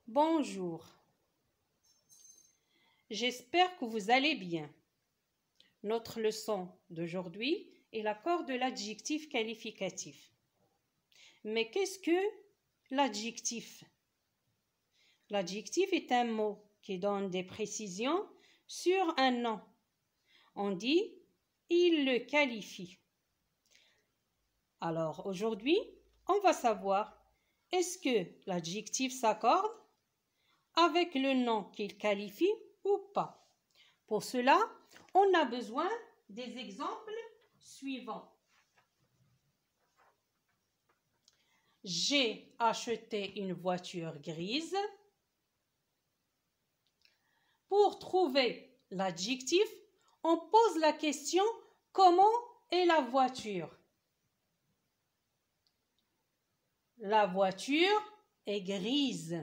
Bonjour, j'espère que vous allez bien. Notre leçon d'aujourd'hui est l'accord de l'adjectif qualificatif. Mais qu'est-ce que l'adjectif? L'adjectif est un mot qui donne des précisions sur un nom. On dit « il le qualifie ». Alors aujourd'hui, on va savoir est-ce que l'adjectif s'accorde avec le nom qu'il qualifie ou pas. Pour cela, on a besoin des exemples suivants. J'ai acheté une voiture grise. Pour trouver l'adjectif, on pose la question « Comment est la voiture ?» La voiture est grise.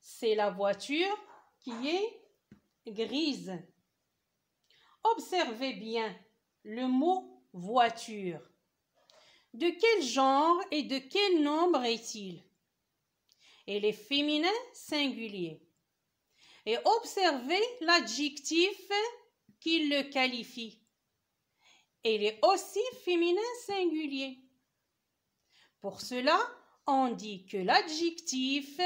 C'est la voiture qui est grise. Observez bien le mot « voiture ». De quel genre et de quel nombre est-il? Elle est féminin singulier. Et observez l'adjectif qui le qualifie. Elle est aussi féminin singulier. Pour cela, on dit que l'adjectif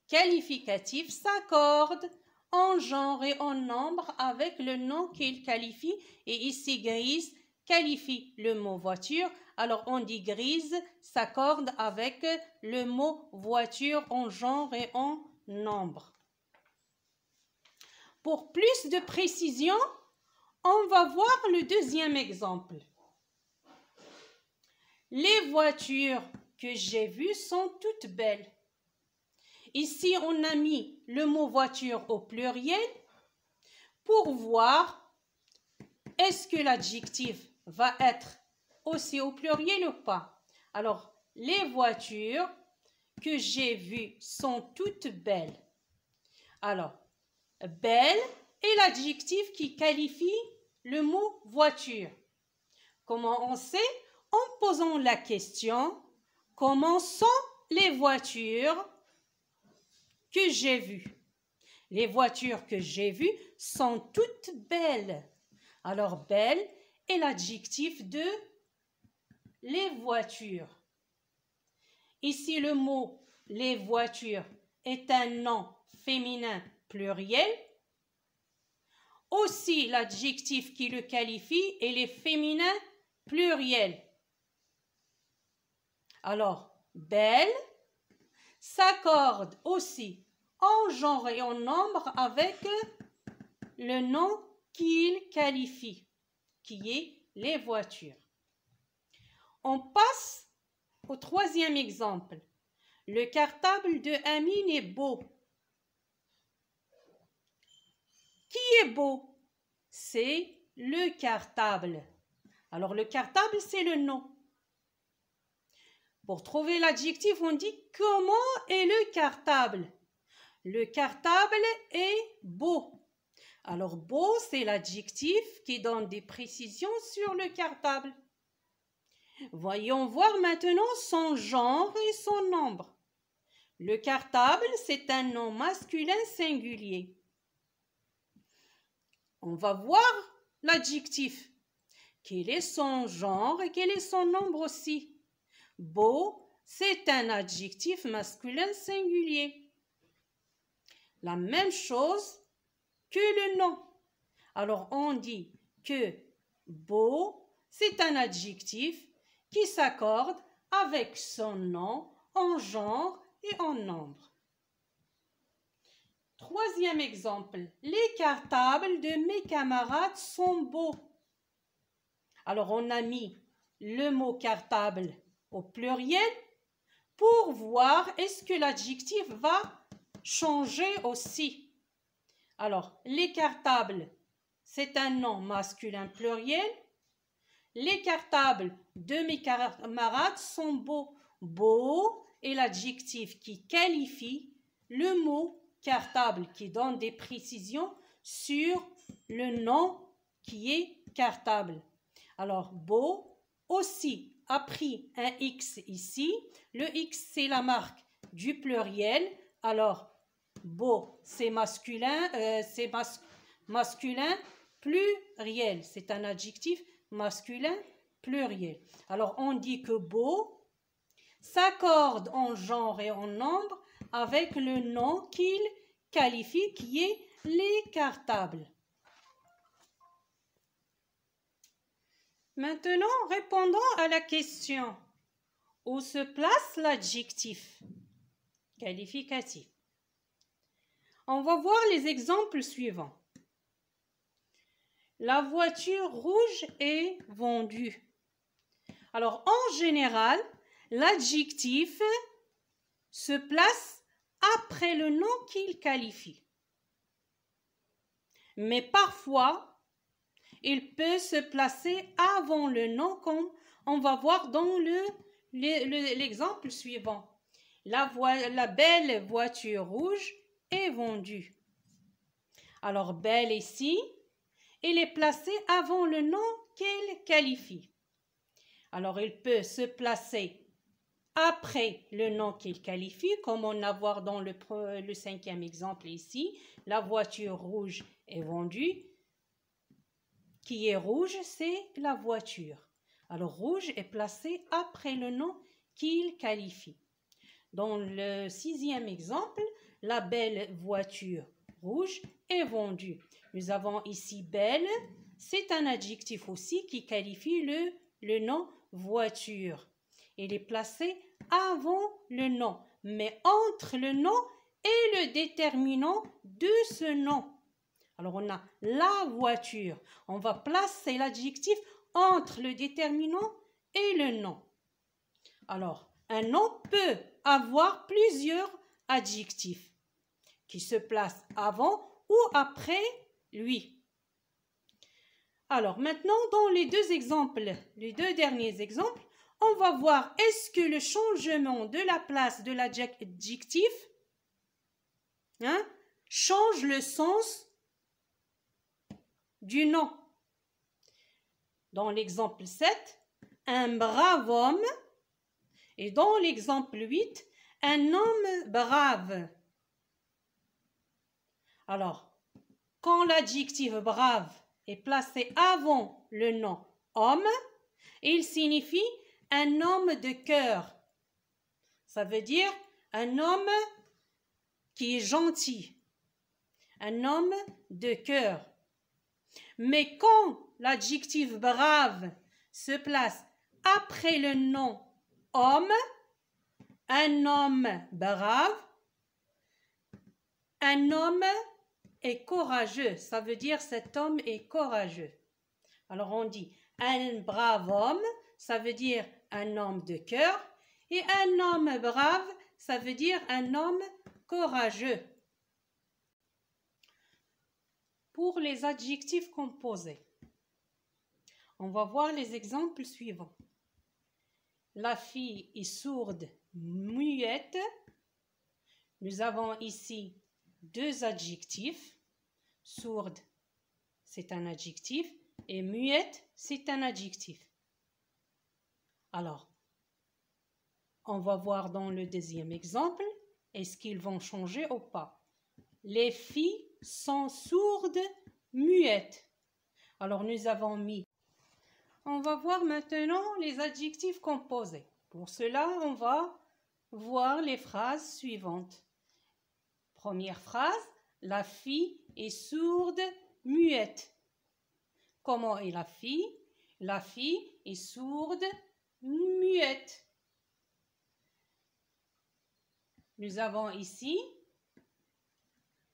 qualificatif s'accorde en genre et en nombre avec le nom qu'il qualifie. Et ici, grise qualifie le mot voiture. Alors, on dit grise s'accorde avec le mot voiture en genre et en nombre. Pour plus de précision, on va voir le deuxième exemple. Les voitures que j'ai vues sont toutes belles. Ici, on a mis le mot voiture au pluriel pour voir est-ce que l'adjectif va être aussi au pluriel ou pas. Alors, les voitures que j'ai vues sont toutes belles. Alors, belle est l'adjectif qui qualifie le mot voiture. Comment on sait? En posant la question, comment sont les voitures que j'ai vues? Les voitures que j'ai vues sont toutes belles. Alors, belle est l'adjectif de les voitures. Ici, le mot les voitures est un nom féminin pluriel. Aussi, l'adjectif qui le qualifie est les féminins pluriel. Alors, belle s'accorde aussi en genre et en nombre avec le nom qu'il qualifie, qui est les voitures. On passe au troisième exemple. Le cartable de Amine est beau. Qui est beau? C'est le cartable. Alors, le cartable, c'est le nom. Pour trouver l'adjectif, on dit comment est le cartable? Le cartable est beau. Alors, beau, c'est l'adjectif qui donne des précisions sur le cartable. Voyons voir maintenant son genre et son nombre. Le cartable, c'est un nom masculin singulier. On va voir l'adjectif. Quel est son genre et quel est son nombre aussi? Beau, c'est un adjectif masculin singulier. La même chose que le nom. Alors, on dit que beau, c'est un adjectif qui s'accorde avec son nom en genre et en nombre. Troisième exemple, les cartables de mes camarades sont beaux. Alors, on a mis le mot cartable au pluriel pour voir est-ce que l'adjectif va changer aussi. Alors, les cartables, c'est un nom masculin pluriel. Les cartables de mes camarades sont beaux. Beau est l'adjectif qui qualifie le mot cartable, qui donne des précisions sur le nom qui est cartable. Alors, beau aussi a pris un X ici. Le X, c'est la marque du pluriel. Alors, beau, c'est masculin, masculin pluriel. C'est un adjectif masculin pluriel. Alors, on dit que beau s'accorde en genre et en nombre avec le nom qu'il qualifie, qui est l'écartable. Maintenant, répondons à la question. Où se place l'adjectif qualificatif? On va voir les exemples suivants. La voiture rouge est vendue. Alors, en général, l'adjectif se place après le nom qu'il qualifie. Mais parfois, il peut se placer avant le nom, comme on va voir dans l'exemple suivant. La belle voiture rouge est vendue. Alors, belle ici, il est placé avant le nom qu'elle qualifie. Alors, il peut se placer après le nom qu'il qualifie, comme on va voir dans le 5e exemple ici. La voiture rouge est vendue. Qui est rouge, c'est la voiture. Alors, rouge est placé après le nom qu'il qualifie. Dans le 6e exemple, la belle voiture rouge est vendue. Nous avons ici belle, c'est un adjectif aussi qui qualifie le nom voiture. Il est placé avant le nom, mais entre le nom et le déterminant de ce nom. Alors, on a la voiture. On va placer l'adjectif entre le déterminant et le nom. Alors, un nom peut avoir plusieurs adjectifs qui se placent avant ou après lui. Alors, maintenant, dans les deux exemples, les deux derniers exemples, on va voir est-ce que le changement de la place de l'adjectif change le sens du nom. Dans l'exemple 7, un brave homme. Et dans l'exemple 8, un homme brave. Alors, quand l'adjectif brave est placé avant le nom homme, il signifie un homme de cœur. Ça veut dire un homme qui est gentil. Un homme de cœur. Mais quand l'adjectif brave se place après le nom homme, un homme brave, un homme est courageux. Ça veut dire cet homme est courageux. Alors on dit un brave homme, ça veut dire un homme de cœur. Et un homme brave, ça veut dire un homme courageux. Pour les adjectifs composés, on va voir les exemples suivants. La fille est sourde, muette. Nous avons ici deux adjectifs. Sourde, c'est un adjectif, et muette, c'est un adjectif. Alors, on va voir dans le deuxième exemple, est-ce qu'ils vont changer ou pas? Les filles sont sourdes, muettes. Alors, nous avons mis. On va voir maintenant les adjectifs composés. Pour cela, on va voir les phrases suivantes. Première phrase, la fille est sourde, muette. Comment est la fille? La fille est sourde, muette. Nous avons ici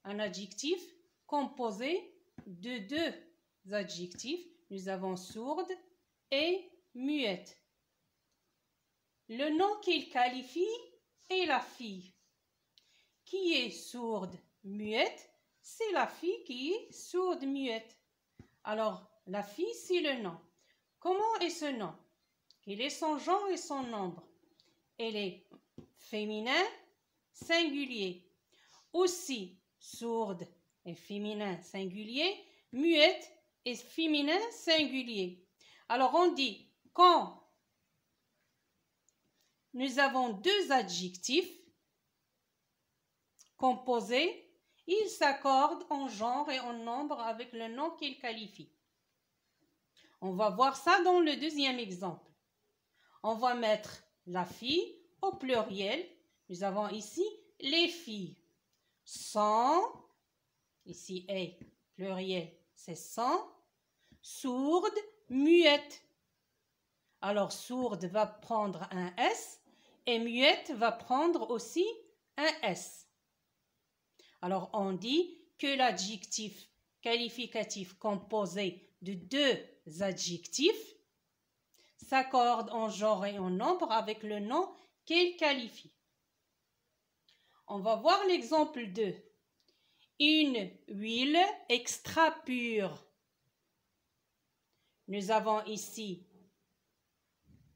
un adjectif composé de deux adjectifs. Nous avons sourde et muette. Le nom qu'il qualifie est la fille. Qui est sourde, muette? C'est la fille qui est sourde, muette. Alors, la fille, c'est le nom. Comment est ce nom? Quel est son genre et son nombre? Elle est féminin, singulier. Aussi, sourde est féminin, singulier. Muette est féminin, singulier. Alors, on dit quand nous avons deux adjectifs composés. Ils s'accordent en genre et en nombre avec le nom qu'ils qualifient. On va voir ça dans le deuxième exemple. On va mettre la fille au pluriel. Nous avons ici les filles. Sont, ici est pluriel, c'est sont, sourde, muette. Alors sourde va prendre un S et muette va prendre aussi un S. Alors on dit que l'adjectif qualificatif composé de deux adjectifs s'accorde en genre et en nombre avec le nom qu'il qualifie. On va voir l'exemple 2. Une huile extra pure. Nous avons ici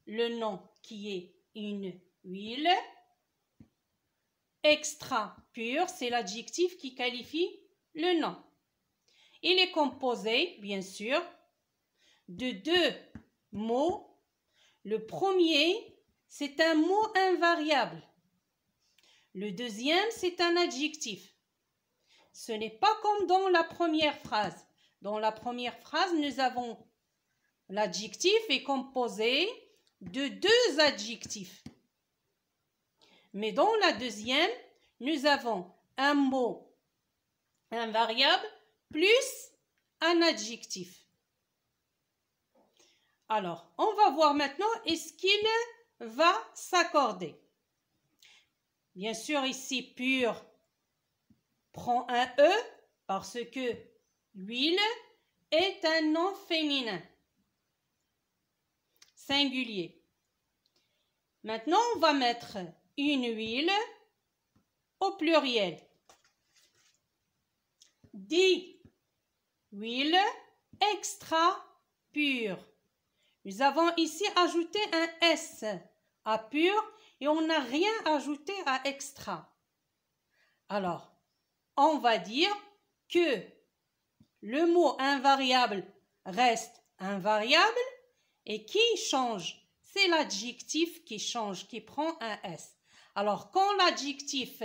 le nom qui est une huile. Extra pure, c'est l'adjectif qui qualifie le nom. Il est composé, bien sûr, de deux mots. Le premier, c'est un mot invariable. Le deuxième, c'est un adjectif. Ce n'est pas comme dans la première phrase. Dans la première phrase, nous avons l'adjectif est composé de deux adjectifs. Mais dans la deuxième, nous avons un mot invariable plus un adjectif. Alors, on va voir maintenant est-ce qu'il va s'accorder. Bien sûr, ici, pur prend un E parce que l'huile est un nom féminin, singulier. Maintenant, on va mettre une huile au pluriel. Dit huile extra pure. Nous avons ici ajouté un S à pur et on n'a rien ajouté à extra. Alors, on va dire que le mot invariable reste invariable et qui change, c'est l'adjectif qui change, qui prend un S. Alors, quand l'adjectif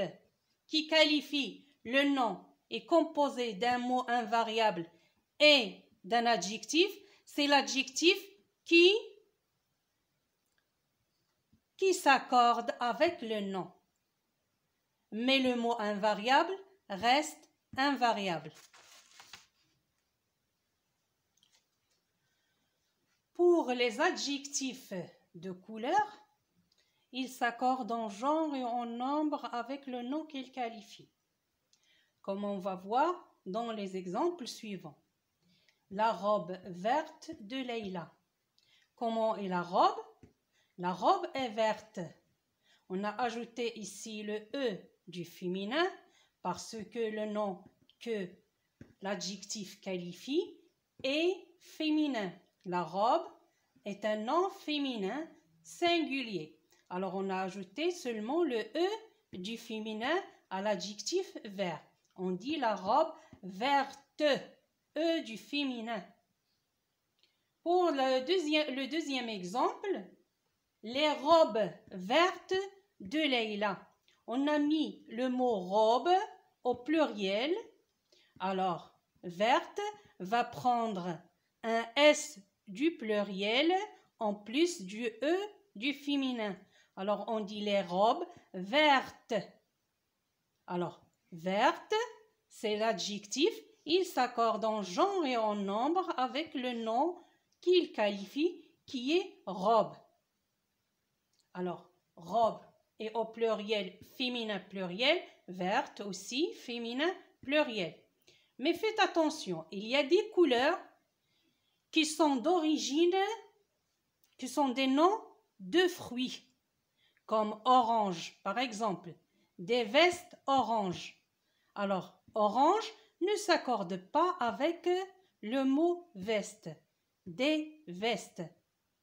qui qualifie le nom est composé d'un mot invariable et d'un adjectif, c'est l'adjectif qui s'accorde avec le nom. Mais le mot invariable reste invariable. Pour les adjectifs de couleur, ils s'accordent en genre et en nombre avec le nom qu'ils qualifient. Comme on va voir dans les exemples suivants. La robe verte de Leïla. Comment est la robe? La robe est verte. On a ajouté ici le E du féminin parce que le nom que l'adjectif qualifie est féminin. La robe est un nom féminin singulier. Alors on a ajouté seulement le E du féminin à l'adjectif vert. On dit la robe verte, E du féminin. Pour le deuxième exemple, les robes vertes de Leïla. On a mis le mot robe au pluriel. Alors, verte va prendre un S du pluriel en plus du E du féminin. Alors, on dit les robes vertes. Alors, verte, c'est l'adjectif. Il s'accorde en genre et en nombre avec le nom qu'il qualifie, qui est robe. Alors, robe est au pluriel, féminin pluriel, verte aussi, féminin pluriel. Mais faites attention, il y a des couleurs qui sont d'origine, qui sont des noms de fruits, comme orange, par exemple, des vestes orange. Alors, orange ne s'accorde pas avec le mot veste, des vestes.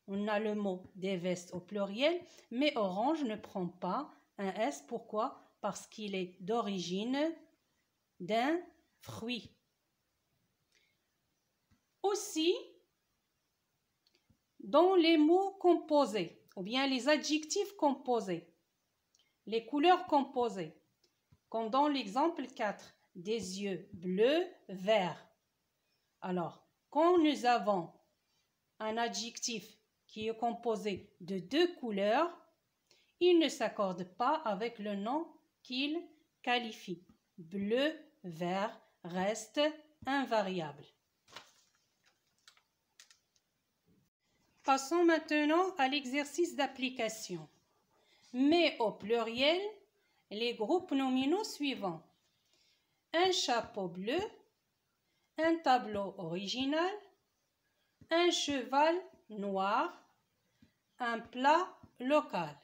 On a le mot des vestes au pluriel, mais orange ne prend pas un S. Pourquoi? Parce qu'il est d'origine d'un fruit. Aussi, dans les mots composés, ou bien les adjectifs composés, les couleurs composées, comme dans l'exemple 4, des yeux bleus, verts. Alors, quand nous avons un adjectif qui est composé de 2 couleurs, il ne s'accorde pas avec le nom qu'il qualifie. Bleu, vert reste invariable. Passons maintenant à l'exercice d'application. Mets au pluriel les groupes nominaux suivants. Un chapeau bleu, un tableau original, un cheval noir, un plat local.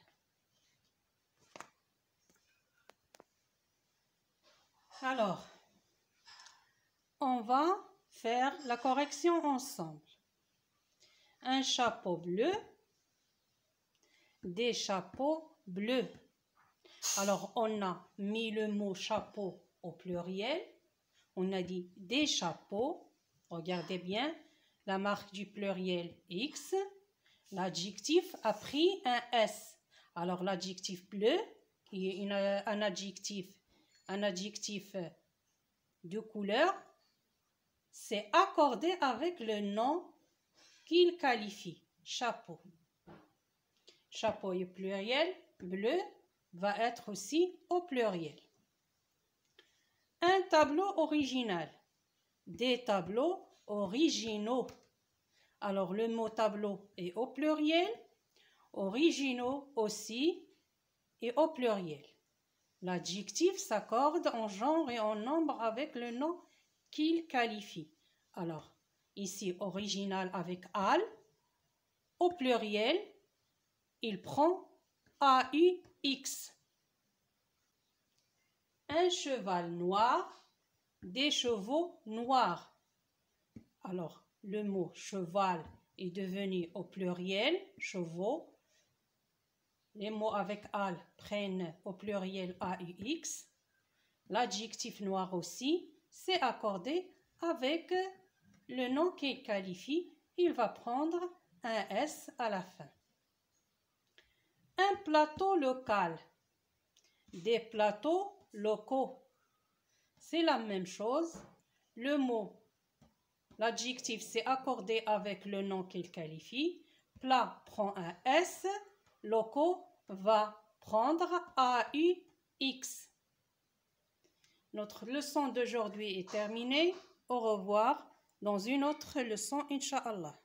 Alors, on va faire la correction ensemble. Un chapeau bleu, des chapeaux bleus. Alors, on a mis le mot chapeau au pluriel. On a dit des chapeaux. Regardez bien, la marque du pluriel X. L'adjectif a pris un S. Alors, l'adjectif bleu, qui est un adjectif de couleur, c'est accordé avec le nom qu'il qualifie, chapeau. Chapeau est pluriel, bleu va être aussi au pluriel. Un tableau original, des tableaux originaux. Alors le mot tableau est au pluriel, originaux aussi est au pluriel. L'adjectif s'accorde en genre et en nombre avec le nom qu'il qualifie. Alors, ici, original avec al. Au pluriel, il prend AUX. Un cheval noir, des chevaux noirs. Alors, le mot cheval est devenu au pluriel, chevaux. Les mots avec al prennent au pluriel AUX. L'adjectif noir aussi, c'est accordé avec le nom qu'il qualifie. Il va prendre un S à la fin. Un plateau local, des plateaux locaux. C'est la même chose. Le mot, l'adjectif, c'est accordé avec le nom qu'il qualifie. Plat prend un S. Locaux va prendre AUX. Notre leçon d'aujourd'hui est terminée. Au revoir dans une autre leçon, Inch'Allah.